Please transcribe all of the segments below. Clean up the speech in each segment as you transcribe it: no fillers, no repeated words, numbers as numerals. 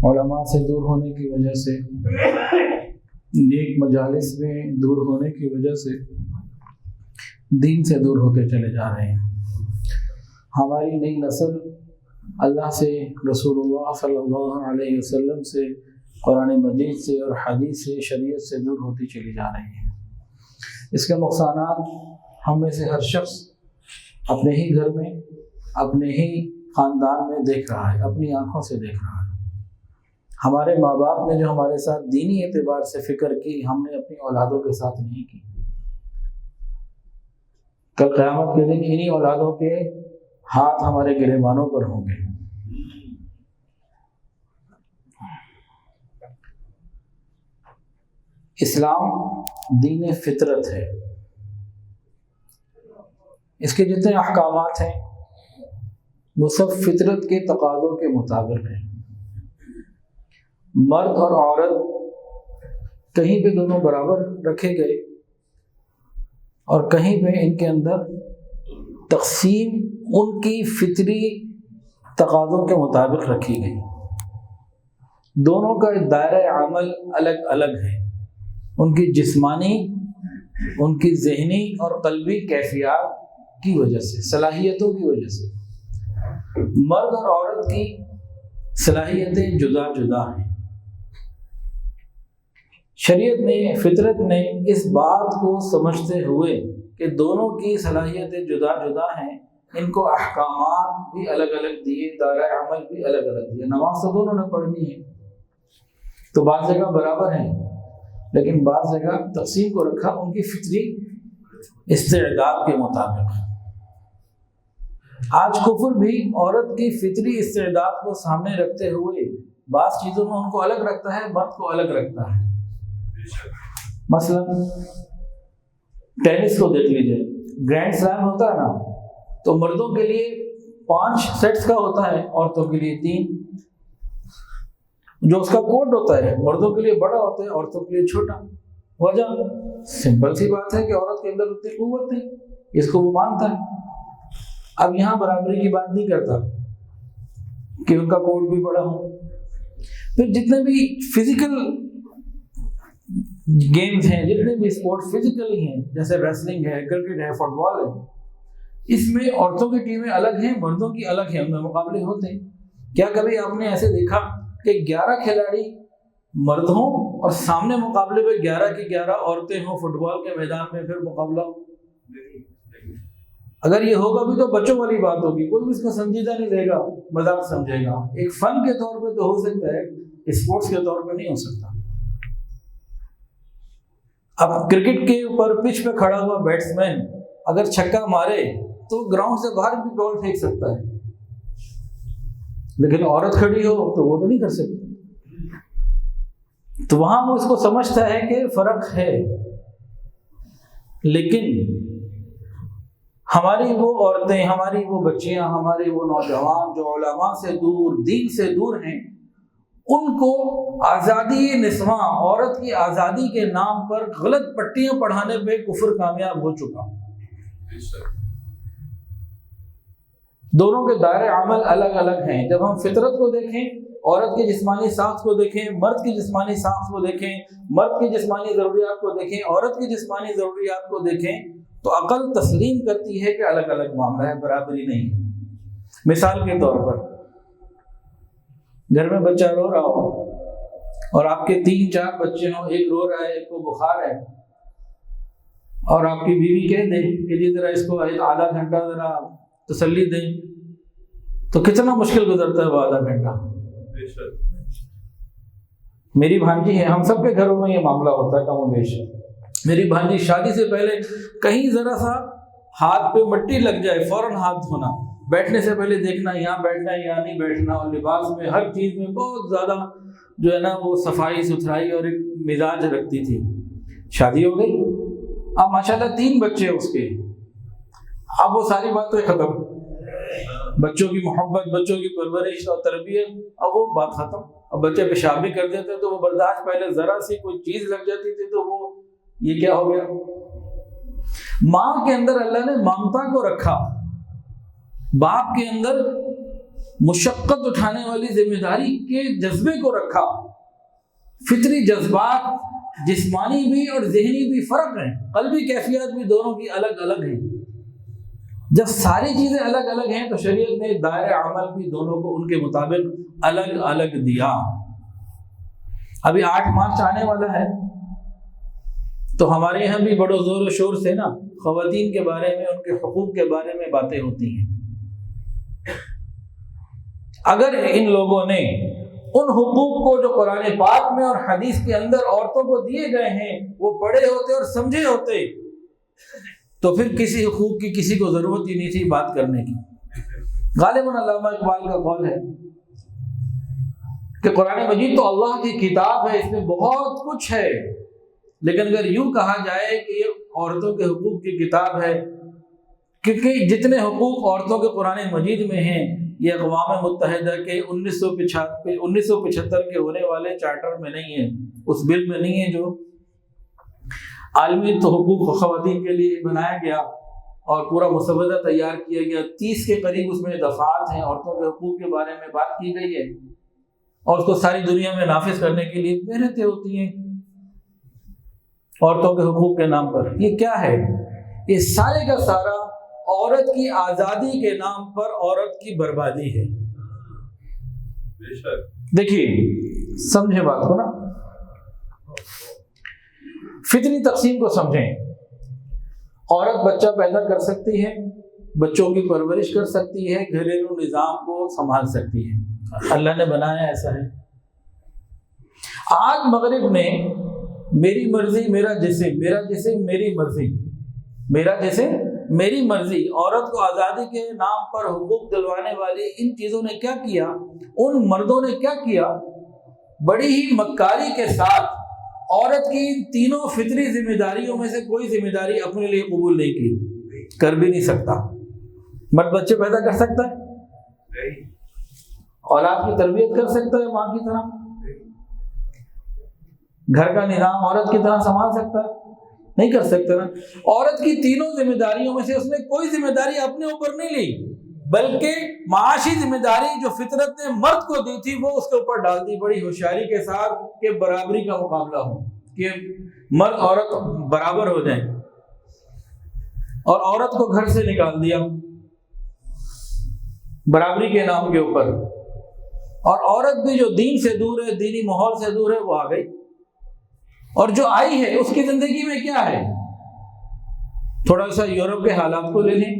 علماء سے دور ہونے کی وجہ سے، نیک مجالس میں دور ہونے کی وجہ سے دین سے دور ہوتے چلے جا رہے ہیں۔ ہماری نئی نسل اللہ سے، رسول اللہ صلی اللہ علیہ وسلم سے، قرآن مجید سے اور حدیث سے، شریعت سے دور ہوتی چلی جا رہی ہے۔ اس کے نقصانات ہم میں سے ہر شخص اپنے ہی گھر میں، اپنے ہی خاندان میں دیکھ رہا ہے، اپنی آنکھوں سے دیکھ رہا ہے۔ ہمارے ماں باپ نے جو ہمارے ساتھ دینی اعتبار سے فکر کی، ہم نے اپنی اولادوں کے ساتھ نہیں کی۔ کل قیامت کے دن انہی اولادوں کے ہاتھ ہمارے گریبانوں پر ہوں گے۔ اسلام دین فطرت ہے۔ اس کے جتنے احکامات ہیں وہ سب فطرت کے تقاضوں کے مطابق ہیں۔ مرد اور عورت کہیں پہ دونوں برابر رکھے گئے اور کہیں پہ ان کے اندر تقسیم ان کی فطری تقاضوں کے مطابق رکھی گئی۔ دونوں کا دائرہ عمل الگ الگ ہے، ان کی جسمانی، ان کی ذہنی اور قلبی کیفیات کی وجہ سے، صلاحیتوں کی وجہ سے۔ مرد اور عورت کی صلاحیتیں جدا جدا ہیں۔ شریعت نے، فطرت نے اس بات کو سمجھتے ہوئے کہ دونوں کی صلاحیتیں جدا جدا ہیں، ان کو احکامات بھی الگ الگ دیے، دائرہ عمل بھی الگ الگ دیے۔ نماز تو دونوں نے پڑھنی ہے، تو بعض جگہ برابر ہیں، لیکن بعض جگہ تقسیم کو رکھا ان کی فطری استعداد کے مطابق۔ آج کفر بھی عورت کی فطری استعداد کو سامنے رکھتے ہوئے بعض چیزوں میں ان کو الگ رکھتا ہے، مرد کو الگ رکھتا ہے۔ مثلا ٹینس کو دیکھ لیجئے، گرینڈ سلام ہوتا ہے نا، تو مردوں کے لیے 5 سیٹس کا ہوتا ہے، عورتوں کے لیے 3۔ جو اس کا کوڈ ہوتا ہے مردوں کے لیے بڑا ہوتا ہے، عورتوں کے لیے چھوٹا۔ وجہ سمپل سی بات ہے کہ عورت کے اندر اتنی قوت ہے، اس کو وہ مانتا ہے۔ اب یہاں برابری کی بات نہیں کرتا کہ ان کا کوڈ بھی بڑا ہو۔ پھر جتنے بھی فزیکل گیمز ہیں، جتنے بھی اسپورٹ فزیکلی ہیں، جیسے ریسلنگ ہے، کرکٹ ہے، فٹ بال ہے، اس میں عورتوں کی ٹیمیں الگ ہیں، مردوں کی الگ ہیں، ان میں مقابلے ہوتے ہیں۔ کیا کبھی آپ نے ایسے دیکھا کہ 11 کھلاڑی مرد ہوں اور سامنے مقابلے میں 11 کی 11 عورتیں ہوں فٹ بال کے میدان میں، پھر مقابلہ ہو؟ اگر یہ ہوگا بھی تو بچوں والی بات ہوگی، کوئی بھی اس کو سنجیدہ نہیں لے گا، مذاق سمجھے گا۔ ایک فن کے طور پہ تو ہو سکتا ہے، اسپورٹس کے طور پہ نہیں ہو سکتا۔ اب کرکٹ کے اوپر پچ پہ کھڑا ہوا بیٹسمین اگر چھکا مارے تو گراؤنڈ سے باہر بھی بال پھینک سکتا ہے، لیکن عورت کھڑی ہو تو وہ تو نہیں کر سکتی۔ تو وہاں وہ اس کو سمجھتا ہے کہ فرق ہے۔ لیکن ہماری وہ عورتیں، ہماری وہ بچیاں، ہمارے وہ نوجوان جو علماء سے دور، دین سے دور ہیں، ان کو آزادی نسواں، عورت کی آزادی کے نام پر غلط پٹیاں پڑھانے پہ کفر کامیاب ہو چکا۔ دونوں کے دائرے عمل الگ الگ ہیں۔ جب ہم فطرت کو دیکھیں، عورت کی جسمانی ساخت کو دیکھیں، مرد کی جسمانی ساخت کو دیکھیں، مرد کی جسمانی ضروریات کو دیکھیں، عورت کی جسمانی ضروریات کو دیکھیں، تو عقل تسلیم کرتی ہے کہ الگ الگ معاملہ ہے، برابری نہیں۔ مثال کے طور پر گھر میں بچہ رو رہا ہو اور آپ کے 3-4 بچے ہوں، ایک رو رہا ہے، ایک کو بخار ہے، اور آپ کی بیوی کہہ دے کہ جی ذرا اس کو آدھا گھنٹہ ذرا تسلی دیں، تو کتنا مشکل گزرتا ہے وہ آدھا گھنٹہ۔ میری بھانجی ہے، ہم سب کے گھروں میں یہ معاملہ ہوتا ہے کم و بیش۔ میری بھانجی شادی سے پہلے کہیں ذرا سا ہاتھ پہ مٹی لگ جائے فوراً ہاتھ دھونا، بیٹھنے سے پہلے دیکھنا یہاں بیٹھنا ہے یا نہیں بیٹھنا، اور لباس میں ہر چیز میں بہت زیادہ جو ہے نا وہ صفائی ستھرائی اور ایک مزاج رکھتی تھی۔ شادی ہو گئی، اب ماشاءاللہ 3 بچے اس کے، اب وہ ساری باتیں ختم، بچوں کی محبت، بچوں کی پرورش اور تربیت، اب وہ بات ختم۔ اب بچے پیشاب بھی کر دیتے تو وہ برداشت، پہلے ذرا سی کوئی چیز لگ جاتی تھی تو وہ یہ کیا ہو گیا۔ ماں کے اندر اللہ نے ممتا کو رکھا، باپ کے اندر مشقت اٹھانے والی ذمہ داری کے جذبے کو رکھا۔ فطری جذبات جسمانی بھی اور ذہنی بھی فرق ہیں، قلبی کیفیات بھی دونوں کی الگ الگ ہیں۔ جب ساری چیزیں الگ الگ ہیں تو شریعت نے دائرہ عمل بھی دونوں کو ان کے مطابق الگ الگ دیا۔ ابھی 8 مارچ آنے والا ہے تو ہمارے یہاں بھی بڑے زور و شور سے نا خواتین کے بارے میں، ان کے حقوق کے بارے میں باتیں ہوتی ہیں۔ اگر ان لوگوں نے ان حقوق کو جو قرآن پاک میں اور حدیث کے اندر عورتوں کو دیے گئے ہیں وہ پڑھے ہوتے اور سمجھے ہوتے تو پھر کسی حقوق کی کسی کو ضرورت ہی نہیں تھی بات کرنے کی۔ غالباً علامہ اقبال کا قول ہے کہ قرآن مجید تو اللہ کی کتاب ہے، اس میں بہت کچھ ہے، لیکن اگر یوں کہا جائے کہ یہ عورتوں کے حقوق کی کتاب ہے، کیونکہ جتنے حقوق عورتوں کے قرآن مجید میں ہیں یہ اقوام متحدہ کے 1975 کے ہونے والے چارٹر میں نہیں ہے، اس بل میں نہیں ہے جو عالمی حقوق خواتین کے لیے بنایا گیا اور پورا مسودہ تیار کیا گیا۔ 30 کے قریب اس میں دفعات ہیں، عورتوں کے حقوق کے بارے میں بات کی گئی ہے اور اس کو ساری دنیا میں نافذ کرنے کے لیے محنتیں ہوتی ہیں عورتوں کے حقوق کے نام پر۔ یہ کیا ہے؟ یہ سارے کا سارا عورت کی آزادی کے نام پر عورت کی بربادی ہے۔ دیکھیے سمجھیں بات کو نا، فطری تقسیم کو سمجھیں۔ عورت بچہ پیدا کر سکتی ہے، بچوں کی پرورش کر سکتی ہے، گھریلو نظام کو سنبھال سکتی ہے، اللہ نے بنایا ایسا ہے۔ آج مغرب نے میری مرضی میرا جسم، میرا جسم میری مرضی، میرا جسم میری مرضی، عورت کو آزادی کے نام پر حقوق دلوانے والی ان چیزوں نے کیا کیا، ان مردوں نے کیا کیا، بڑی ہی مکاری کے ساتھ عورت کی تینوں فطری ذمہ داریوں میں سے کوئی ذمہ داری اپنے لیے قبول نہیں کی، کر بھی نہیں سکتا۔ مرد بچے پیدا کر سکتا ہے، اولاد کی تربیت کر سکتا ہے ماں کی طرح، گھر کا نظام عورت کی طرح سنبھال سکتا ہے؟ نہیں کر سکتا نا۔ عورت کی تینوں ذمہ داریوں میں سے اس نے کوئی ذمہ داری اپنے اوپر نہیں لی، بلکہ معاشی ذمہ داری جو فطرت نے مرد کو دی تھی وہ اس کے اوپر ڈال دی بڑی ہوشیاری کے ساتھ کہ برابری کا مقابلہ ہو، کہ مرد عورت برابر ہو جائیں، اور عورت کو گھر سے نکال دیا برابری کے نام کے اوپر، اور عورت بھی جو دین سے دور ہے، دینی ماحول سے دور ہے، وہ آ گئی، اور جو آئی ہے اس کی زندگی میں کیا ہے؟ تھوڑا سا یورپ کے حالات کو لے لیں،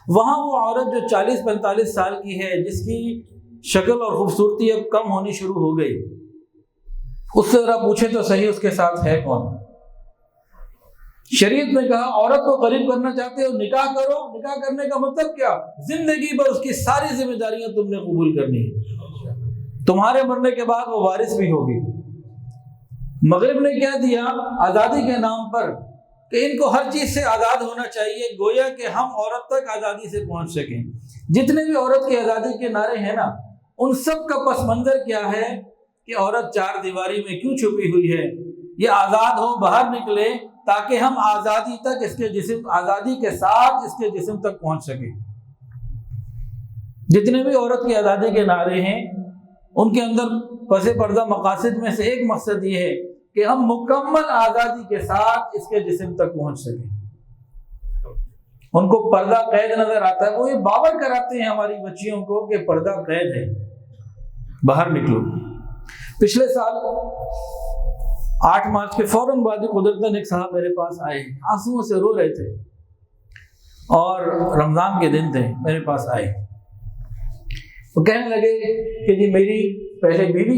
وہاں وہ عورت جو 40-45 سال کی ہے، جس کی شکل اور خوبصورتی اب کم ہونی شروع ہو گئی، اس سے ذرا پوچھیں تو صحیح اس کے ساتھ ہے کون؟ شریعت نے کہا عورت کو قریب کرنا چاہتے ہو نکاح کرو، نکاح کرنے کا مطلب کیا؟ زندگی بھر اس کی ساری ذمہ داریاں تم نے قبول کرنی ہے، تمہارے مرنے کے بعد وہ وارث بھی ہوگی۔ مغرب نے کیا دیا آزادی کے نام پر کہ ان کو ہر چیز سے آزاد ہونا چاہیے، گویا کہ ہم عورت تک آزادی سے پہنچ سکیں۔ جتنے بھی عورت کی آزادی کے نعرے ہیں نا، ان سب کا پس منظر کیا ہے کہ عورت 4 دیواری میں کیوں چھپی ہوئی ہے، یہ آزاد ہو، باہر نکلے، تاکہ ہم آزادی تک اس کے جسم، آزادی کے ساتھ اس کے جسم تک پہنچ سکیں۔ جتنے بھی عورت کی آزادی کے نعرے ہیں ان کے اندر پس پردہ مقاصد میں سے ایک مقصد یہ ہے کہ ہم مکمل آزادی کے ساتھ اس کے جسم تک پہنچ سکیں۔ ان کو پردہ قید نظر آتا ہے، وہ یہ باور کراتے ہیں ہماری بچیوں کو کہ پردہ قید ہے، باہر نکلو۔ پچھلے سال 8 مارچ کے فوراً بعد قدرتاً ایک صاحب میرے پاس آئے، آنسوؤں سے رو رہے تھے، اور رمضان کے دن تھے، میرے پاس آئے، وہ کہنے لگے کہ جی میری پہلے بیوی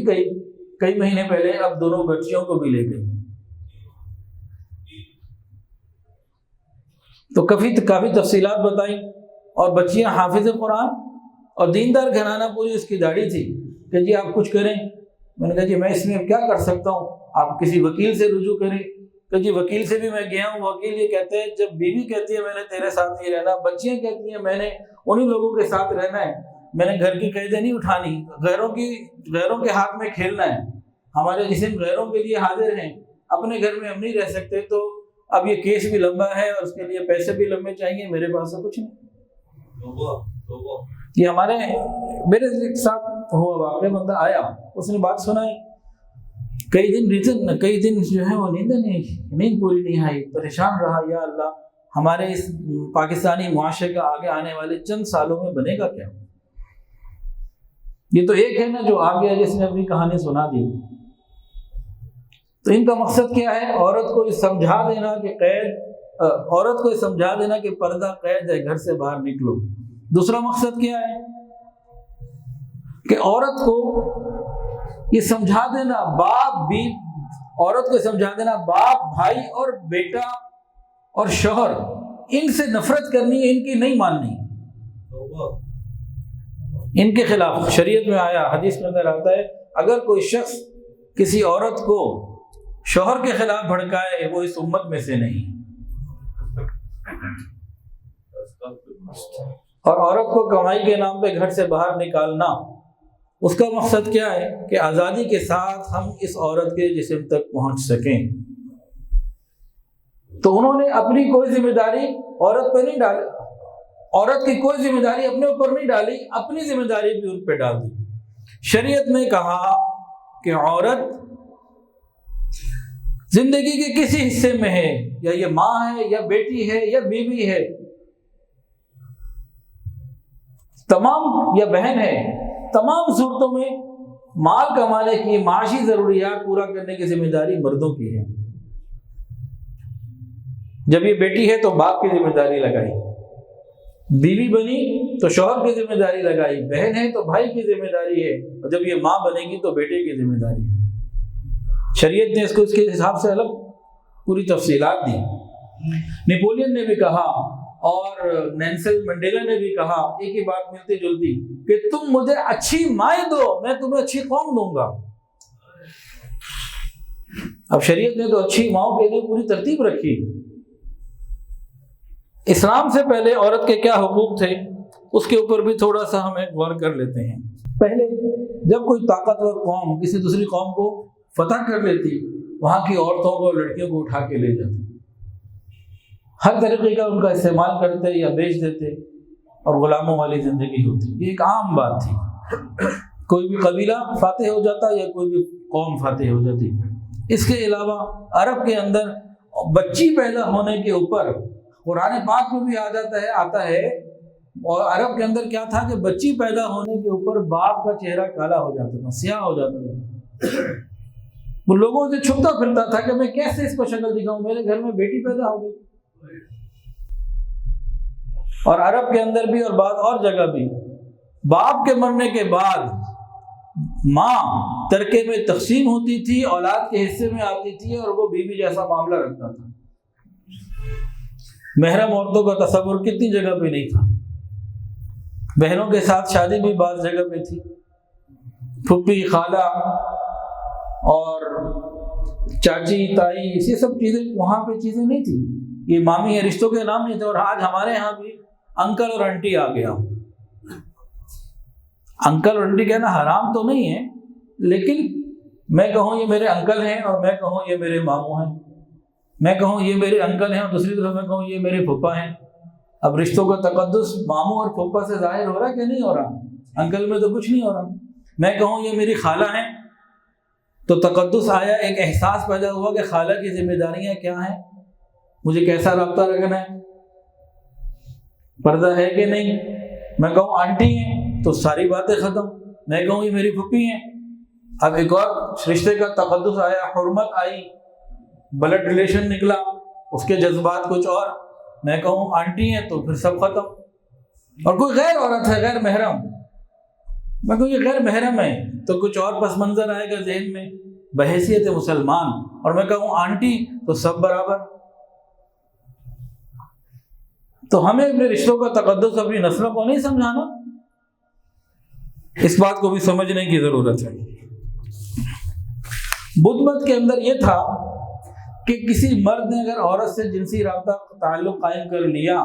کئی مہینے پہلے اب دونوں بچیوں کو بھی لے گئی، تو کافی تفصیلات بتائیں، اور بچیاں حافظ قرآن اور دیندار گھرانہ، پوری اس کی داڑھی تھی کہ جی آپ کچھ کریں۔ میں نے کہا جی میں اس میں کیا کر سکتا ہوں، آپ کسی وکیل سے رجوع کریں۔ کہ جی وکیل سے بھی میں گیا ہوں، وکیل یہ کہتے ہیں جب بیوی کہتی ہے میں نے تیرے ساتھ نہیں رہنا، بچیاں کہتی ہیں میں نے انہی لوگوں کے ساتھ رہنا ہے، میں نے گھر کی قیدیں نہیں اٹھانی، غیروں کے ہاتھ میں کھیلنا ہے، ہمارے جسم غیروں کے لیے حاضر ہیں، اپنے گھر میں ہم نہیں رہ سکتے، تو اب یہ کیس بھی لمبا ہے اور اس کے لیے پیسے بھی لمبے چاہیے، میرے پاس تو کچھ نہیں۔ یہ ہمارے میرے ساتھ ہوا واقعہ، بندہ آیا، اس نے بات سنائی، کئی دن جو ہے وہ نیند پوری نہیں آئی، پریشان رہا، یا اللہ ہمارے اس پاکستانی معاشرے کا آگے آنے والے چند سالوں میں بنے گا کیا؟ یہ تو ایک ہے نا جو آ گیا جس نے اپنی کہانی سنا دی۔ تو ان کا مقصد کیا ہے؟ عورت کو یہ سمجھا دینا کہ عورت کو یہ سمجھا دینا کہ پردہ قید ہے، گھر سے باہر نکلو۔ دوسرا مقصد کیا ہے کہ عورت کو یہ سمجھا دینا، عورت کو سمجھا دینا باپ، بھائی اور بیٹا اور شوہر، ان سے نفرت کرنی ہے، ان کی نہیں ماننی، ان کے خلاف۔ شریعت میں آیا، حدیث میں اندر آتا ہے، اگر کوئی شخص کسی عورت کو شوہر کے خلاف بھڑکائے وہ اس امت میں سے نہیں۔ اور عورت کو کمائی کے نام پہ گھر سے باہر نکالنا، اس کا مقصد کیا ہے کہ آزادی کے ساتھ ہم اس عورت کے جسم تک پہنچ سکیں۔ تو انہوں نے اپنی کوئی ذمہ داری عورت پہ نہیں ڈالی، عورت کی کوئی ذمہ داری اپنے اوپر نہیں ڈالی، اپنی ذمہ داری بھی ان پہ ڈال دی۔ شریعت نے کہا کہ عورت زندگی کے کسی حصے میں ہے، یا یہ ماں ہے یا بیٹی ہے یا بیوی ہے، تمام یا بہن ہے، تمام صورتوں میں مال کمانے کی، معاشی ضروریات پورا کرنے کی ذمہ داری مردوں کی ہے۔ جب یہ بیٹی ہے تو باپ کی ذمہ داری لگائی، بیوی بنی تو شوہر کی ذمہ داری لگائی، بہن ہے تو بھائی کی ذمہ داری ہے، اور جب یہ ماں بنے گی تو بیٹے کی ذمہ داری ہے۔ شریعت نے اس کو اس کے حساب سے الگ پوری تفصیلات دی۔ نیپولین نے بھی کہا اور نیلسن منڈیلا نے بھی کہا ایک ہی بات ملتی جلتی، کہ تم مجھے اچھی مائیں دو، میں تمہیں اچھی قوم دوں گا۔ اب شریعت نے تو اچھی ماؤں کے لیے پوری ترتیب رکھی۔ اسلام سے پہلے عورت کے کیا حقوق تھے اس کے اوپر بھی تھوڑا سا ہمیں غور کر لیتے ہیں۔ پہلے جب کوئی طاقتور قوم کسی دوسری قوم کو فتح کر لیتی، وہاں کی عورتوں کو، لڑکیوں کو اٹھا کے لے جاتے، ہر طریقے کا ان کا استعمال کرتے یا بیچ دیتے، اور غلاموں والی زندگی ہوتی۔ یہ ایک عام بات تھی، کوئی بھی قبیلہ فاتح ہو جاتا یا کوئی بھی قوم فاتح ہو جاتی۔ اس کے علاوہ عرب کے اندر بچی پیدا ہونے کے اوپر قرآن پاک میں بھی آتا ہے، اور عرب کے اندر کیا تھا کہ بچی پیدا ہونے کے اوپر باپ کا چہرہ کالا ہو جاتا تھا، سیاہ ہو جاتا تھا۔ وہ لوگوں سے چھپتا پھرتا تھا کہ میں کیسے اس کو شکل دکھاؤں، میرے گھر میں بیٹی پیدا ہو گئی۔ اور عرب کے اندر بھی اور بعض اور جگہ بھی باپ کے مرنے کے بعد ماں ترکے میں تقسیم ہوتی تھی، اولاد کے حصے میں آتی تھی، اور وہ بیوی جیسا معاملہ رکھتا تھا۔ محرم عورتوں کا تصور کتنی جگہ پہ نہیں تھا، بہنوں کے ساتھ شادی بھی بعض جگہ پہ تھی، پھپھی، خالہ اور چاچی، تائی، یہ سب چیزیں وہاں پہ چیزیں نہیں تھی، یہ مامی یا رشتوں کے نام نہیں تھے۔ اور آج ہمارے ہاں بھی انکل اور انٹی آ گیا۔ انکل اور انٹی کہنا حرام تو نہیں ہے، لیکن میں کہوں یہ میرے انکل ہیں اور میں کہوں یہ میرے ماموں ہیں، میں کہوں یہ میرے انکل ہیں اور دوسری طرف میں کہوں یہ میرے پھپھا ہیں۔ اب رشتوں کا تقدس ماموں اور پھپھا سے ظاہر ہو رہا ہے کہ نہیں ہو رہا؟ انکل میں تو کچھ نہیں ہو رہا۔ میں کہوں یہ میری خالہ ہیں تو تقدس آیا، ایک احساس پیدا ہوا کہ خالہ کی ذمہ داریاں کیا ہیں، مجھے کیسا رابطہ رکھنا ہے، پردہ ہے کہ نہیں۔ میں کہوں آنٹی ہیں تو ساری باتیں ختم، میں کہوں یہ میری پھپھی ہیں، اب ایک اور رشتے کا تقدس آیا، حرمت آئی، بلڈ ریلیشن نکلا، اس کے جذبات کچھ اور، میں کہوں آنٹی ہیں تو پھر سب ختم۔ اور کوئی غیر عورت ہے، غیر محرم، میں کہوں یہ غیر محرم ہے تو کچھ اور پس منظر آئے گا ذہن میں بحیثیت مسلمان، اور میں کہوں آنٹی تو سب برابر۔ تو ہمیں اپنے رشتوں کا تقدس اپنی نسلوں کو نہیں سمجھانا، اس بات کو بھی سمجھنے کی ضرورت ہے۔ بدھ مت کے اندر یہ تھا کہ کسی مرد نے اگر عورت سے جنسی رابطہ تعلق قائم کر لیا،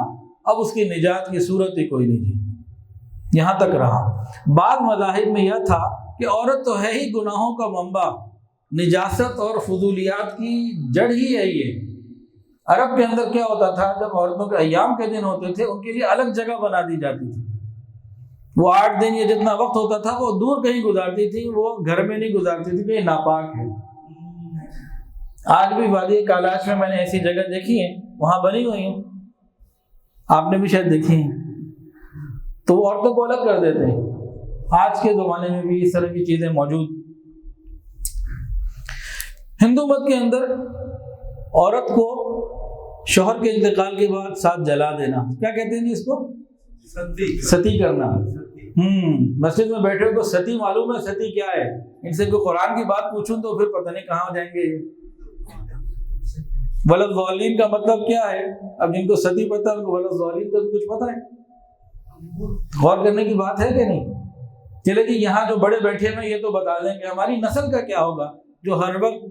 اب اس کی نجات کی صورت ہی کوئی نہیں تھی، یہاں تک رہا۔ بعض مذاہب میں یہ تھا کہ عورت تو ہے ہی گناہوں کا منبع، نجاست اور فضولیات کی جڑ ہی ہے یہ۔ عرب کے اندر کیا ہوتا تھا، جب عورتوں کے ایام کے دن ہوتے تھے ان کے لیے الگ جگہ بنا دی جاتی تھی، وہ 8 دن یا جتنا وقت ہوتا تھا وہ دور کہیں گزارتی تھی، وہ گھر میں نہیں گزارتی تھی کہ یہ ناپاک ہے۔ آج بھی وادی کالاش میں نے ایسی جگہ دیکھی ہیں، وہاں بنی ہوئی ہیں، آپ نے بھی شاید دیکھی ہیں، تو وہ عورتوں کو الگ کر دیتے ہیں۔ آج کے زمانے میں بھی اس طرح کی چیزیں موجود۔ ہندو مت کے اندر عورت کو شوہر کے انتقال کے بعد ساتھ جلا دینا، کیا کہتے ہیں جی اس کو؟ ستی کرنا۔ مسجد میں بیٹھے کو ستی معلوم ہے؟ ستی کیا ہے؟ ان سے کوئی قرآن کی بات پوچھوں تو پھر پتہ نہیں کہاں جائیں گے۔ ولدضالین کا مطلب کیا ہے؟ اب جن کو ستی پتہ ہے ان کو ولدضالین کا کچھ پتہ ہے؟ غور کرنے کی بات ہے کہ نہیں؟ چلے جی یہاں جو بڑے بیٹھے ہیں یہ تو بتا دیں کہ ہماری نسل کا کیا ہوگا جو ہر وقت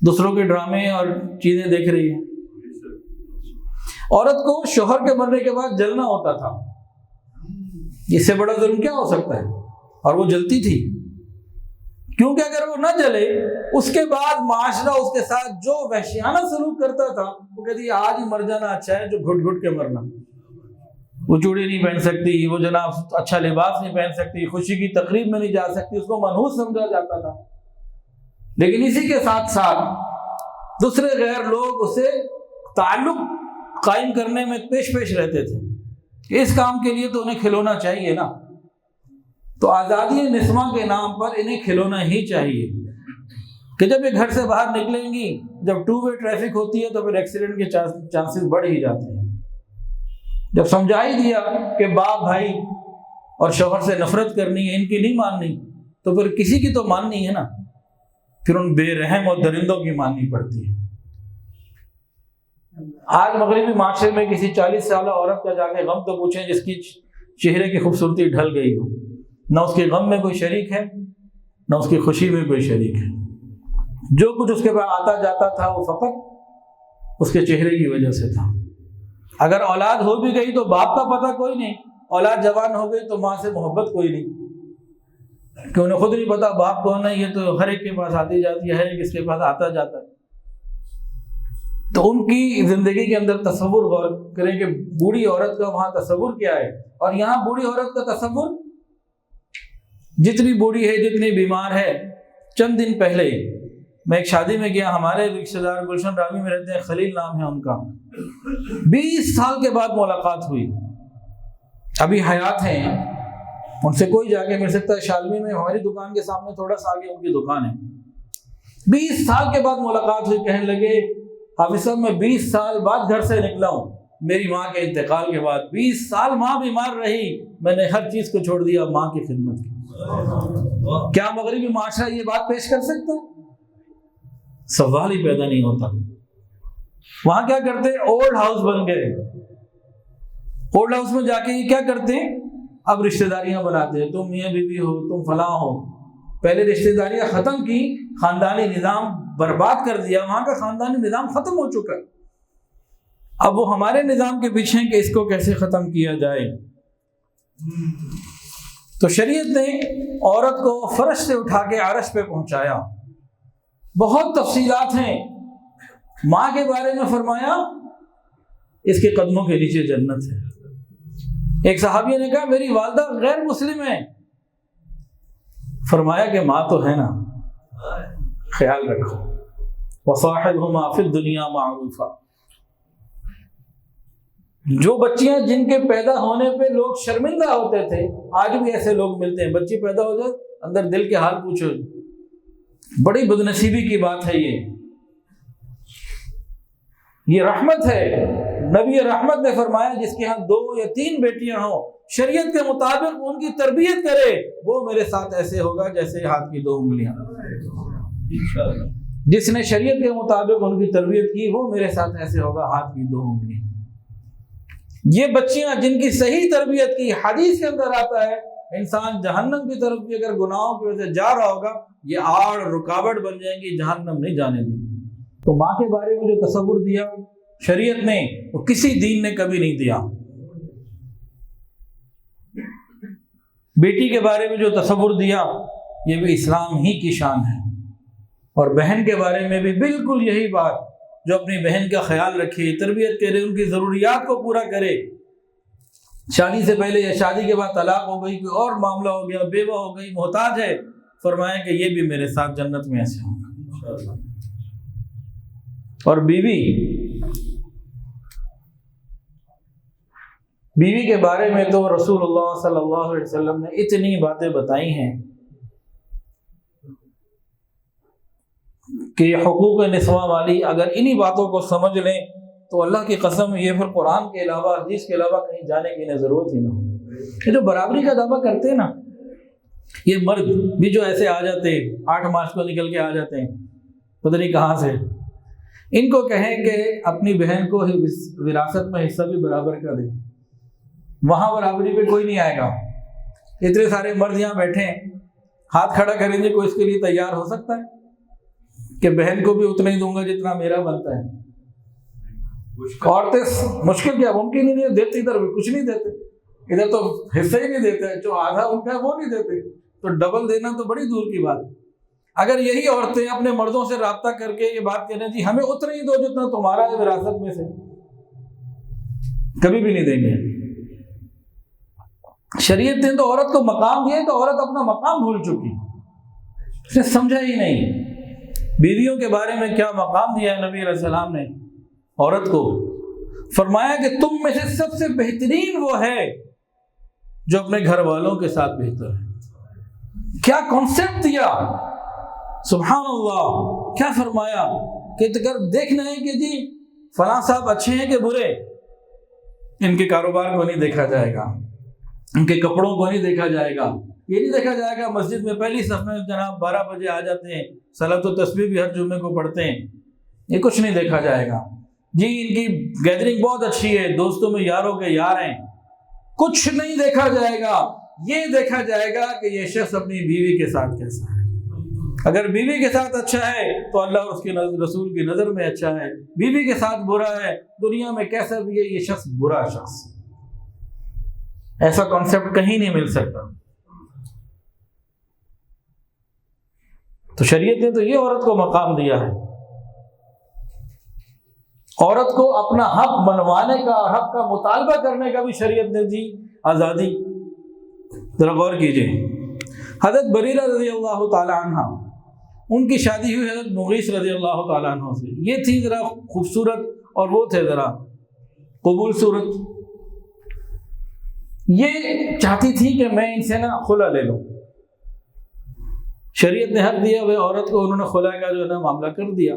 دوسروں کے ڈرامے اور چیزیں دیکھ رہی ہے۔ عورت کو شوہر کے مرنے کے بعد جلنا ہوتا تھا، اس سے بڑا ظلم کیا ہو سکتا ہے؟ اور وہ جلتی تھی، کیونکہ اگر وہ نہ جلے اس کے بعد معاشرہ اس کے ساتھ جو وحشیانہ سلوک کرتا تھا، وہ کہتی آج ہی مر جانا اچھا ہے جو گھٹ گھٹ کے مرنا۔ وہ چوڑی نہیں پہن سکتی، وہ جناب اچھا لباس نہیں پہن سکتی، خوشی کی تقریب میں نہیں جا سکتی، اس کو منحوس سمجھا جاتا تھا۔ لیکن اسی کے ساتھ ساتھ دوسرے غیر لوگ اسے تعلق قائم کرنے میں پیش رہتے تھے کہ اس کام کے لیے تو انہیں کھلونا چاہیے نا، تو آزادی نسواں کے نام پر انہیں کھلونا ہی چاہیے کہ جب یہ گھر سے باہر نکلیں گی، جب 2 وے ٹریفک ہوتی ہے تو پھر ایکسیڈنٹ کے چانسز بڑھ ہی جاتے ہیں۔ جب سمجھا ہی دیا کہ باپ بھائی اور شوہر سے نفرت کرنی ہے، ان کی نہیں ماننی، تو پھر کسی کی تو ماننی ہے نا، پھر ان بے رحم اور درندوں کی ماننی پڑتی ہے۔ آج مغربی معاشرے میں کسی 40 سالہ عورت کا جا کے غم تو پوچھیں جس کی چہرے کی خوبصورتی ڈھل گئی ہو، نہ اس کے غم میں کوئی شریک ہے نہ اس کی خوشی میں کوئی شریک ہے۔ جو کچھ اس کے پاس آتا جاتا تھا وہ فقط اس کے چہرے کی وجہ سے تھا۔ اگر اولاد ہو بھی گئی تو باپ کا پتہ کوئی نہیں، اولاد جوان ہو گئی تو ماں سے محبت کوئی نہیں، کہ انہیں خود نہیں پتا باپ کون ہے، یہ تو ہر ایک کے پاس آتی جاتی ہے، ہر ایک اس کے پاس آتا جاتا ہے۔ تو ان کی زندگی کے اندر تصور غور کریں کہ بوڑھی عورت کا وہاں تصور کیا ہے، اور یہاں بوڑھی عورت کا تصور جتنی بوڑھی ہے جتنی بیمار ہے۔ چند دن پہلے میں ایک شادی میں گیا، ہمارے رشتے دار گلشن راوی میں رہتے ہیں، خلیل نام ہے ان کا، 20 سال کے بعد ملاقات ہوئی، ابھی حیات ہیں، ان سے کوئی جا کے مل سکتا ہے، شالمی میں ہماری دکان کے سامنے تھوڑا سا آگے ان کی دکان ہے۔ 20 سال کے بعد ملاقات ہوئی، کہنے لگے حافظ صاحب میں 20 سال بعد گھر سے نکلا ہوں، میری ماں کے انتقال کے بعد 20 سال ماں بیمار رہی، میں نے ہر چیز کو چھوڑ دیا ماں کی خدمت کی۔ کیا مغربی معاشرہ یہ بات پیش کر سکتا؟ سوال ہی پیدا نہیں ہوتا۔ وہاں کیا کرتے؟ اولڈ ہاؤس بن گئے، اولڈ ہاؤس میں جا کے یہ کیا کرتے ہیں؟ اب رشتہ داریاں بناتے ہیں، تم میاں بیوی ہو، تم فلاں ہو۔ پہلے رشتہ داریاں ختم کی، خاندانی نظام برباد کر دیا، وہاں کا خاندانی نظام ختم ہو چکا ہے۔ اب وہ ہمارے نظام کے پیچھے کہ اس کو کیسے ختم کیا جائے۔ تو شریعت نے عورت کو فرش سے اٹھا کے عرش پہ پہنچایا، بہت تفصیلات ہیں۔ ماں کے بارے میں فرمایا اس کے قدموں کے نیچے جنت ہے۔ ایک صحابی نے کہا میری والدہ غیر مسلم ہے، فرمایا کہ ماں تو ہے نا، خیال رکھو، وصاحبهما فی الدنیا معروفا۔ جو بچیاں جن کے پیدا ہونے پہ لوگ شرمندہ ہوتے تھے، آج بھی ایسے لوگ ملتے ہیں، بچی پیدا ہو جائے اندر دل کے حال پوچھو، بڑی بدنصیبی کی بات ہے یہ رحمت ہے۔ نبی رحمت نے فرمایا جس کے ہاں 2 یا 3 بیٹیاں ہوں، شریعت کے مطابق ان کی تربیت کرے، وہ میرے ساتھ ایسے ہوگا جیسے ہاتھ کی 2 انگلیاں۔ جس نے شریعت کے مطابق ان کی تربیت کی وہ میرے ساتھ ایسے ہوگا ہاتھ کی 2 انگلیاں۔ یہ بچیاں جن کی صحیح تربیت کی، حدیث کے اندر آتا ہے انسان جہنم کی طرف بھی اگر گناہوں کی وجہ سے جا رہا ہوگا یہ آڑ رکاوٹ بن جائیں گی، جہنم نہیں جانے دیں گی۔ تو ماں کے بارے میں جو تصور دیا شریعت نے وہ کسی دین نے کبھی نہیں دیا۔ بیٹی کے بارے میں جو تصور دیا یہ بھی اسلام ہی کی شان ہے، اور بہن کے بارے میں بھی بالکل یہی بات، جو اپنی بہن کا خیال رکھے، تربیت کرے، ان کی ضروریات کو پورا کرے۔ شادی سے پہلے یا شادی کے بعد طلاق ہو گئی، کوئی اور معاملہ ہو گیا، بیوہ ہو گئی، محتاج ہے، فرمایا کہ یہ بھی میرے ساتھ جنت میں ایسے ہوگا۔ اور بیوی کے بارے میں تو رسول اللہ صلی اللہ علیہ وسلم نے اتنی باتیں بتائی ہیں کہ حقوق نسواں والی اگر انہی باتوں کو سمجھ لیں تو اللہ کی قسم یہ پھر قرآن کے علاوہ، حدیث کے علاوہ کہیں جانے کی انہیں ضرورت ہی نہ ہو۔ یہ جو برابری کا دعویٰ کرتے ہیں نا، یہ مرد بھی جو ایسے آ جاتے ہیں، 8 مارچ کو نکل کے آ جاتے ہیں پتہ نہیں کہاں سے، ان کو کہیں کہ اپنی بہن کو وراثت میں حصہ بھی برابر کر دیں، وہاں برابری پہ کوئی نہیں آئے گا۔ اتنے سارے مرد یہاں بیٹھے ہیں، ہاتھ کھڑا کریں گے، کوئی اس کے لیے تیار ہو سکتا ہے کہ بہن کو بھی اتنا ہی دوں گا جتنا میرا بنتا ہے؟ عورتیں مشکل کیا ممکن ہی نہیں دیتی، ادھر کچھ نہیں دیتے، ادھر تو حصہ ہی نہیں دیتے، جو آدھا ان کا ہے وہ نہیں دیتے، تو ڈبل دینا تو بڑی دور کی بات۔ اگر یہی عورتیں اپنے مردوں سے رابطہ کر کے یہ بات کہنا جی ہمیں اتنا ہی دو جتنا تمہارا ہے وراثت میں سے، کبھی بھی نہیں دیں گے۔ شریعت نے تو عورت کو مقام دیا، تو عورت اپنا مقام بھول چکی، اسے سمجھا ہی نہیں۔ بیویوں کے بارے میں کیا مقام دیا ہے نبی علیہ السلام نے عورت کو؟ فرمایا کہ تم میں سے سب سے بہترین وہ ہے جو اپنے گھر والوں کے ساتھ بہتر ہے۔ کیا کانسیپٹ دیا، سبحان اللہ! کیا فرمایا کہ اگر دیکھنا ہے کہ جی فلاں صاحب اچھے ہیں کہ برے، ان کے کاروبار کو نہیں دیکھا جائے گا، ان کے کپڑوں کو نہیں دیکھا جائے گا، یہ نہیں دیکھا جائے گا مسجد میں پہلی صف میں جناب 12 بجے آ جاتے ہیں، صلاۃ و تسبیح بھی ہر جمعے کو پڑھتے ہیں، یہ کچھ نہیں دیکھا جائے گا۔ جی ان کی گیدرنگ بہت اچھی ہے، دوستوں میں یاروں کے یار ہیں، کچھ نہیں دیکھا جائے گا۔ یہ دیکھا جائے گا کہ یہ شخص اپنی بیوی کے ساتھ کیسا ہے۔ اگر بیوی کے ساتھ اچھا ہے تو اللہ اور اس کے رسول کی نظر میں اچھا ہے، بیوی کے ساتھ برا ہے، دنیا میں کیسا بھی ہے یہ شخص برا شخص۔ ایسا کانسیپٹ کہیں نہیں مل سکتا۔ تو شریعت نے تو یہ عورت کو مقام دیا ہے، عورت کو اپنا حق منوانے کا، حق کا مطالبہ کرنے کا بھی شریعت نے دی آزادی۔ ذرا غور کیجئے، حضرت بریرہ رضی اللہ تعالی عنہ، ان کی شادی ہوئی حضرت مغیث رضی اللہ تعالی عنہ سے۔ یہ تھی ذرا خوبصورت اور وہ تھے ذرا قبول صورت۔ یہ چاہتی تھی کہ میں ان سے نا خلا لے لوں، شریعت نے حق دیا ہوئے عورت کو، انہوں نے خلا کا جو ہے نا معاملہ کر دیا۔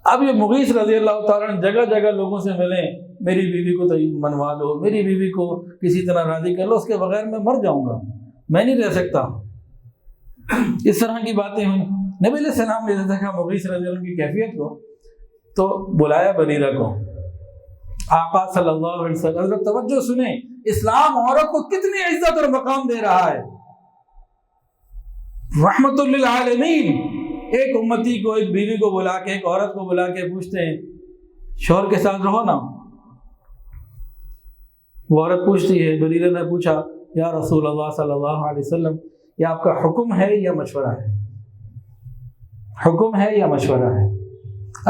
اب یہ مغیث رضی اللہ تعالیٰ عنہ جگہ جگہ لوگوں سے ملیں، میری بیوی کو تو منوا دو، میری بیوی کو کسی طرح راضی کر لو، اس کے بغیر میں مر جاؤں گا، میں نہیں رہ سکتا۔ اس طرح کی باتیں ہوئیں۔ نبی علیہ السلام نے دیکھا مغیث رضی اللہ عنہ کی کیفیت کو، تو بلایا بریرہ کو۔ آقا صلی اللہ علیہ وسلم، حضرت توجہ سنیں، اسلام عورت کو کتنی عزت اور مقام دے رہا ہے۔ رحمت للعالمین، ایک امتی کو، ایک بیوی کو بلا کے، ایک عورت کو بلا کے پوچھتے ہیں شوہر کے ساتھ رہو نا؟ وہ عورت پوچھتی ہے، بریرہ نے پوچھا یا رسول اللہ صلی اللہ علیہ وسلم، یہ آپ کا حکم ہے یا مشورہ ہے؟ حکم ہے یا مشورہ ہے؟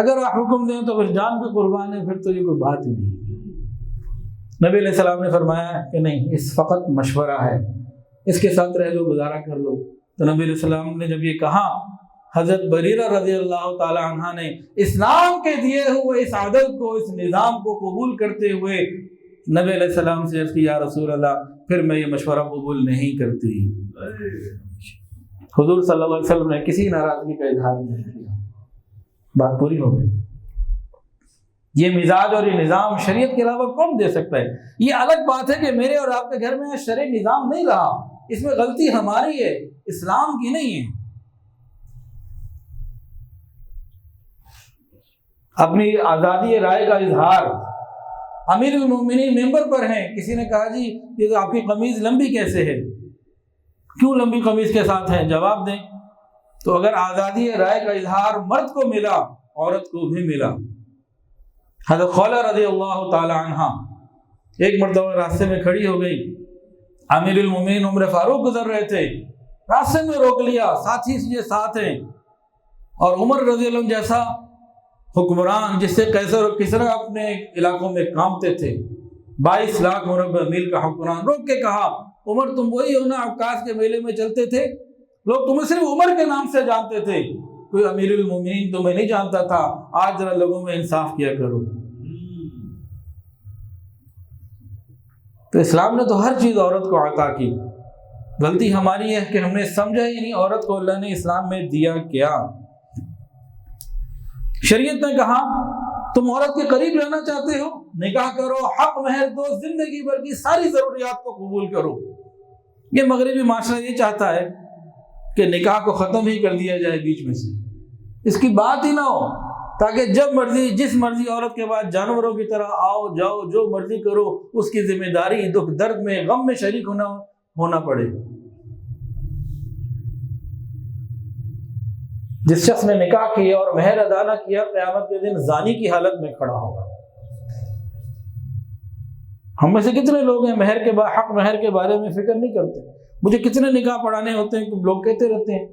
اگر آپ حکم دیں تو پھر جان بھی قربان ہے، پھر تو یہ کوئی بات ہی نہیں۔ نبی علیہ السلام نے فرمایا کہ نہیں، اس فقط مشورہ ہے، اس کے ساتھ رہ لو، گزارا کر لو۔ تو نبی علیہ السلام نے جب یہ کہا، حضرت بریرہ رضی اللہ تعالی عنہ نے اسلام کے دیے ہوئے اس عدل کو، اس نظام کو قبول کرتے ہوئے نبی علیہ السلام سے عرض کی یا رسول اللہ، پھر میں یہ مشورہ قبول نہیں کرتی۔ حضور صلی اللہ علیہ وسلم نے کسی ناراضگی کا اظہار نہیں کیا، بات پوری ہو گئی۔ یہ مزاج اور یہ نظام شریعت کے علاوہ کون دے سکتا ہے؟ یہ الگ بات ہے کہ میرے اور آپ کے گھر میں شرعی نظام نہیں رہا، اس میں غلطی ہماری ہے، اسلام کی نہیں ہے۔ اپنی آزادی رائے کا اظہار، امیر المومنین ممبر پر ہیں، کسی نے کہا جی یہ تو آپ کی قمیض لمبی کیسے ہے، کیوں لمبی قمیض کے ساتھ ہیں، جواب دیں۔ تو اگر آزادی رائے کا اظہار مرد کو ملا، عورت کو بھی ملا۔ حضرت خولہ رضی اللہ تعالی عنہ ایک مرتبہ راستے میں کھڑی ہو گئی، امیر المومنین عمر فاروق گزر رہے تھے، راستے میں روک لیا، ساتھی یہ ساتھ ہیں، اور عمر رضی اللہ عنہ جیسا حکمران جس سے قیصر و کسریٰ اپنے علاقوں میں کامتے تھے، 22 لاکھ مربع میل کا حکمران، روک کے کہا عمر تم وہی ہو نا عکاظ کے میلے میں چلتے تھے، لوگ تمہیں صرف عمر کے نام سے جانتے تھے، کوئی امیر المومنین تمہیں نہیں جانتا تھا، آج ذرا لوگوں میں انصاف کیا کرو۔ تو اسلام نے تو ہر چیز عورت کو عطا کی، غلطی ہماری ہے کہ ہم نے سمجھا ہی نہیں عورت کو اللہ نے اسلام میں دیا کیا۔ شریعت نے کہا تم عورت کے قریب رہنا چاہتے ہو، نکاح کرو، حق مہر دو، زندگی بھر کی ساری ضروریات کو قبول کرو۔ یہ مغربی معاشرہ یہ چاہتا ہے کہ نکاح کو ختم ہی کر دیا جائے بیچ میں سے، اس کی بات ہی نہ ہو، تاکہ جب مرضی جس مرضی عورت کے بعد جانوروں کی طرح آؤ جاؤ جو مرضی کرو، اس کی ذمہ داری دکھ درد میں غم میں شریک ہونا پڑے۔ جس شخص نے نکاح کیا اور مہر ادا نہ کیا، قیامت کے دن زانی کی حالت میں کھڑا ہوگا۔ ہم میں سے کتنے لوگ ہیں حق مہر کے بارے میں فکر نہیں کرتے؟ مجھے کتنے نکاح پڑھانے ہوتے ہیں، لوگ کہتے رہتے ہیں،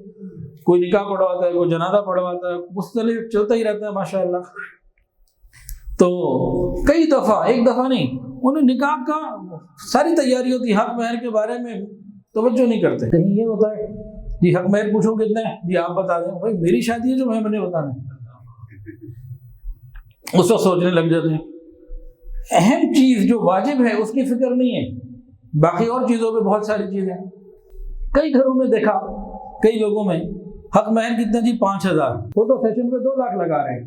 کوئی نکاح پڑھواتا ہے، کوئی جنازہ پڑھواتا ہے، مختلف چلتا ہی رہتا ہے ماشاءاللہ۔ تو کئی دفعہ، ایک دفعہ نہیں، انہیں نکاح کا ساری تیاری ہوتی، حق مہر کے بارے میں توجہ نہیں کرتے۔ کہیں یہ ہوتا ہے جی حق مہر پوچھو کتنے ہیں، جی آپ بتا دیں، بھائی میری شادی ہے جو میں نے بتانا ہے، اس وقت سوچنے لگ جاتے ہیں۔ اہم چیز جو واجب ہے اس کی فکر نہیں ہے، باقی اور چیزوں پہ بہت ساری چیزیں۔ کئی گھروں میں دیکھا، کئی لوگوں میں حق مہر کتنا جی 5000، فوٹو سیشن پہ 2 لاکھ لگا رہے ہیں،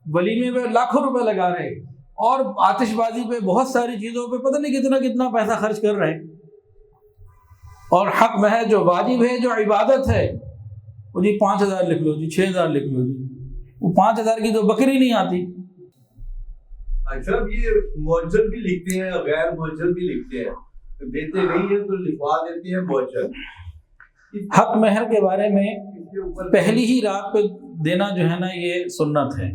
ولیمے پہ لاکھوں روپے لگا رہے ہیں، اور آتش بازی پہ بہت ساری چیزوں پہ پتہ نہیں کتنا پیسہ خرچ کر رہے ہیں۔ اور حق مہر جو واجب ہے، جو عبادت ہے، وہ جی 5000 لکھ لو جی، 6000 لکھ لو جی، وہ 5000 کی تو بکری نہیں آتی۔ اچھا یہ معجل بھی لکھتے ہیں، غیر معجل بھی لکھتے ہیں، دیتے نہیں ہیں تو لکھوا دیتے ہیں معجل۔ حق مہر کے بارے میں پہلی ہی رات پہ دینا جو ہے نا یہ سنت ہے،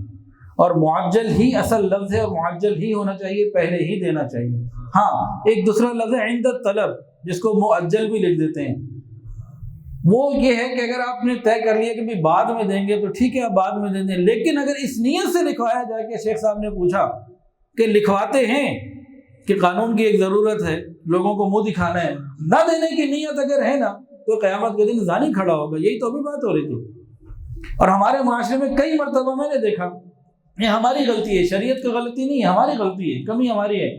اور معجل ہی اصل لفظ ہے، اور معجل ہی ہونا چاہیے، پہلے ہی دینا چاہیے۔ ہاں ایک دوسرا لفظ ہے عند الطلب، جس کو معجل بھی لکھ دیتے ہیں، وہ یہ ہے کہ اگر آپ نے طے کر لیا کہ بھی بعد میں دیں گے تو ٹھیک ہے آپ بعد میں دیں گے، لیکن اگر اس نیت سے لکھوایا جائے کہ شیخ صاحب نے پوچھا کہ لکھواتے ہیں کہ قانون کی ایک ضرورت ہے، لوگوں کو منہ دکھانا ہے، نہ دینے کی نیت اگر ہے نا تو قیامت کے دن زانی کھڑا ہوگا۔ یہی تو ابھی بات ہو رہی تھی۔ اور ہمارے معاشرے میں کئی مرتبہ میں نے دیکھا، یہ ہماری غلطی ہے، شریعت کی غلطی نہیں ہے، ہماری غلطی ہے، کمی ہماری ہے۔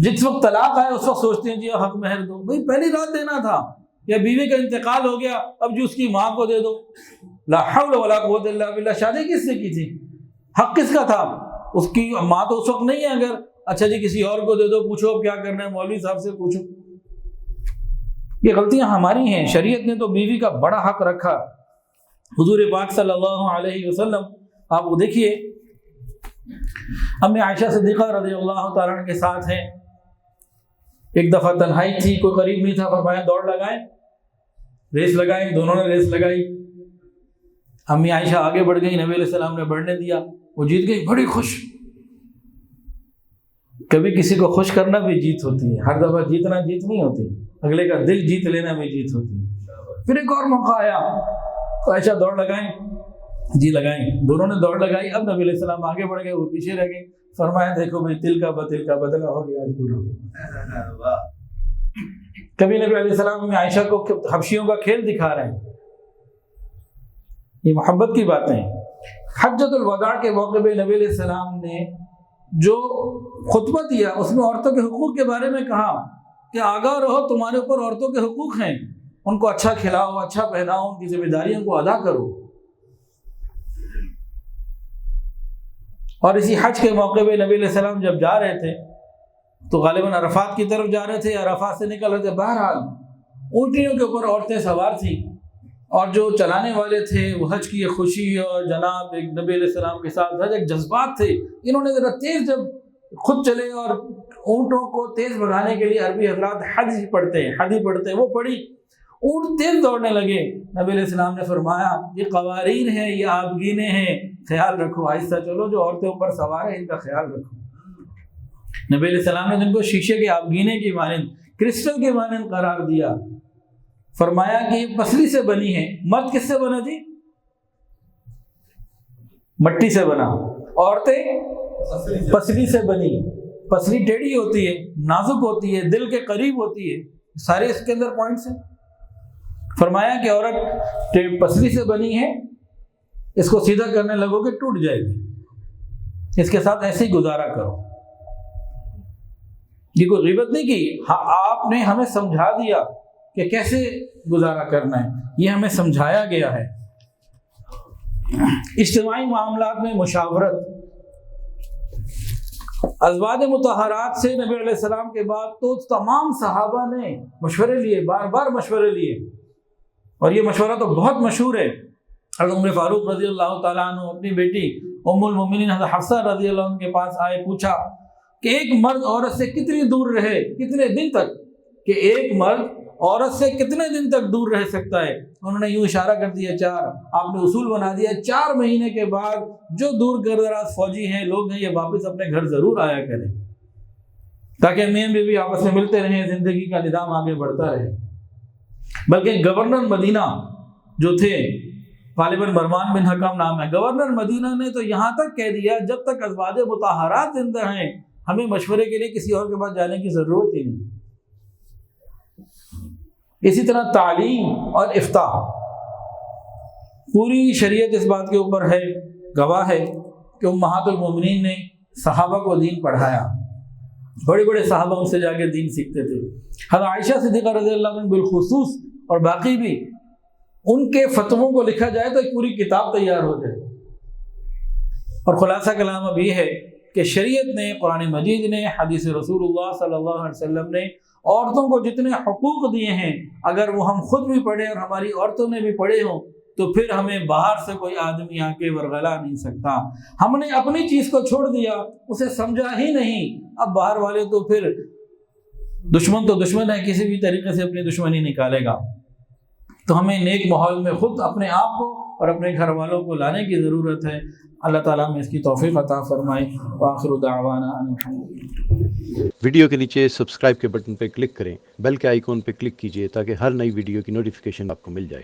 جس وقت طلاق آئے اس وقت سوچتے ہیں جی حق مہر دو، بھائی پہلی رات دینا تھا، یا بیوی کا انتقال ہو گیا اب جو اس کی ماں کو دے دو، لا حول ولا قوت الا باللہ۔ شادی کس سے کی تھی؟ حق کس کا تھا؟ اس کی ماں تو اس وقت نہیں ہے، اگر اچھا جی کسی اور کو دے دو، پوچھو اب کیا کرنا ہے، مولوی صاحب سے پوچھو۔ یہ غلطیاں ہماری ہیں۔ شریعت نے تو بیوی کا بڑا حق رکھا۔ حضور پاک صلی اللہ علیہ وسلم آپ وہ دیکھیے، امی عائشہ صدیقہ رضی اللہ تعالیٰ عنہ کے ساتھ ہیں، ایک دفعہ تنہائی تھی، کوئی قریب نہیں تھا، فرمایا دوڑ لگائیں، ریس لگائیں، دونوں نے ریس لگائی، امی عائشہ آگے بڑھ گئی، نبی علیہ السلام نے بڑھنے دیا، وہ جیت گئی، بڑی خوش۔ کبھی کسی کو خوش کرنا بھی جیت ہوتی ہے، ہر دفعہ جیتنا جیت نہیں ہوتی، اگلے کا دل جیت لینا بھی جیت ہوتی ہے۔ پھر ایک اور موقع آیا، عائشہ دوڑ لگائیں، جی لگائیں، دونوں نے دوڑ لگائی، اب نبی علیہ السلام آگے بڑھ گئے، وہ پیچھے رہ گئی، فرمایا دیکھو بھائی تل کا بدلہ ہو گیا آج پورا۔ کبھی نبی علیہ السلام میں عائشہ کو حبشیوں کا کھیل دکھا رہے ہیں، یہ محبت کی باتیں ہیں۔ حجۃ الوداع کے موقع پہ نبی علیہ السلام نے جو خطبہ دیا اس میں عورتوں کے حقوق کے بارے میں کہا کہ آگاہ رہو، تمہارے اوپر عورتوں کے حقوق ہیں، ان کو اچھا کھلاؤ، اچھا پہناؤ، ان کی ذمہ داریوں کو ادا کرو۔ اور اسی حج کے موقع پہ نبی علیہ السلام جب جا رہے تھے تو غالباً عرفات کی طرف جا رہے تھے، عرفات سے نکل رہے تھے، بہرحال اونٹنیوں کے اوپر عورتیں سوار تھیں، اور جو چلانے والے تھے وہ حج کی خوشی اور جناب ایک نبی علیہ السلام کے ساتھ حج ایک جذبات تھے، انہوں نے ذرا تیز جب خود چلے اور اونٹوں کو تیز بھگانے کے لیے عربی حضرات حدی پڑھتے ہیں، وہ پڑھی، اونٹ تیز دوڑنے لگے، نبی علیہ السلام نے فرمایا یہ قواریر ہیں، یہ آبگینے ہیں، خیال رکھو، آہستہ چلو، جو عورتیں اوپر سوار ہیں ان کا خیال رکھو۔ نبی علیہ السلام نے جن کو شیشے کے آبگینے کی مانند، کرسٹل کے مانند قرار دیا، فرمایا کہ یہ پسلی سے بنی ہے۔ مرد کس سے بنا جی؟ مٹی سے بنا، عورتیں پسلی سے بنی، پسلی ٹیڑھی ہوتی ہے، نازک ہوتی ہے، دل کے قریب ہوتی ہے، سارے اس کے اندر پوائنٹس ہیں۔ فرمایا کہ عورت پسلی سے بنی ہے، اس کو سیدھا کرنے لگو کہ ٹوٹ جائے گی، اس کے ساتھ ایسے ہی گزارا کرو۔ یہ کوئی غیبت نہیں کی، ہاں آپ نے ہمیں سمجھا دیا کہ کیسے گزارا کرنا ہے، یہ ہمیں سمجھایا گیا ہے۔ اجتماعی معاملات میں مشاورت، ازواج مطہرات سے نبی علیہ السلام کے بعد تو تمام صحابہ نے مشورے لیے، بار بار مشورے لیے، اور یہ مشورہ تو بہت مشہور ہے۔ حضرت عمر فاروق رضی اللہ تعالیٰ عنہ اپنی بیٹی ام المومنین حضرت حفصہ رضی اللہ عنہ کے پاس آئے، پوچھا کہ ایک مرد عورت سے کتنی دور رہے، کتنے دن تک، کہ ایک مرد عورت سے کتنے دن تک دور رہ سکتا ہے؟ انہوں نے یوں اشارہ کر دیا 4۔ آپ نے اصول بنا دیا 4 مہینے کے بعد جو دور دراز فوجی ہیں، لوگ ہیں، یہ واپس اپنے گھر ضرور آیا کریں، تاکہ میاں بیوی آپس میں ملتے رہیں، زندگی کا نظام آگے بڑھتا رہے۔ بلکہ گورنر مدینہ جو تھے، غالباً مروان بن حکم نام ہے، گورنر مدینہ نے تو یہاں تک کہہ دیا جب تک ازواج مطہرات زندہ ہیں ہمیں مشورے کے لیے کسی اور کے پاس جانے کی ضرورت ہی نہیں۔ اسی طرح تعلیم اور افتاء، پوری شریعت اس بات کے اوپر ہے، گواہ ہے کہ امہات المومنین نے صحابہ کو دین پڑھایا، بڑے بڑے صحابہ ان سے جا کے دین سیکھتے تھے۔ حضرت عائشہ صدیقہ رضی اللہ عنہ بالخصوص، اور باقی بھی، ان کے فتووں کو لکھا جائے تو ایک پوری کتاب تیار ہو جائے۔ اور خلاصہ کلام اب یہ ہے کہ شریعت نے، قرآن مجید نے، حدیث رسول اللہ صلی اللہ علیہ وسلم نے عورتوں کو جتنے حقوق دیے ہیں، اگر وہ ہم خود بھی پڑھیں اور ہماری عورتوں نے بھی پڑھے ہوں تو پھر ہمیں باہر سے کوئی آدمی آ کے ورغلا نہیں سکتا۔ ہم نے اپنی چیز کو چھوڑ دیا، اسے سمجھا ہی نہیں، اب باہر والے تو پھر دشمن تو دشمن ہے، کسی بھی طریقے سے اپنی دشمنی نکالے گا۔ تو ہمیں نیک ماحول میں خود اپنے آپ کو اور اپنے گھر والوں کو لانے کی ضرورت ہے۔ اللہ تعالیٰ میں اس کی توفیق عطا فرمائے۔ وآخر دعوانا ان الحمدللہ۔ ویڈیو کے نیچے سبسکرائب کے بٹن پہ کلک کریں، بیل کے آئیکن پہ کلک کیجئے تاکہ ہر نئی ویڈیو کی نوٹیفیکیشن آپ کو مل جائے۔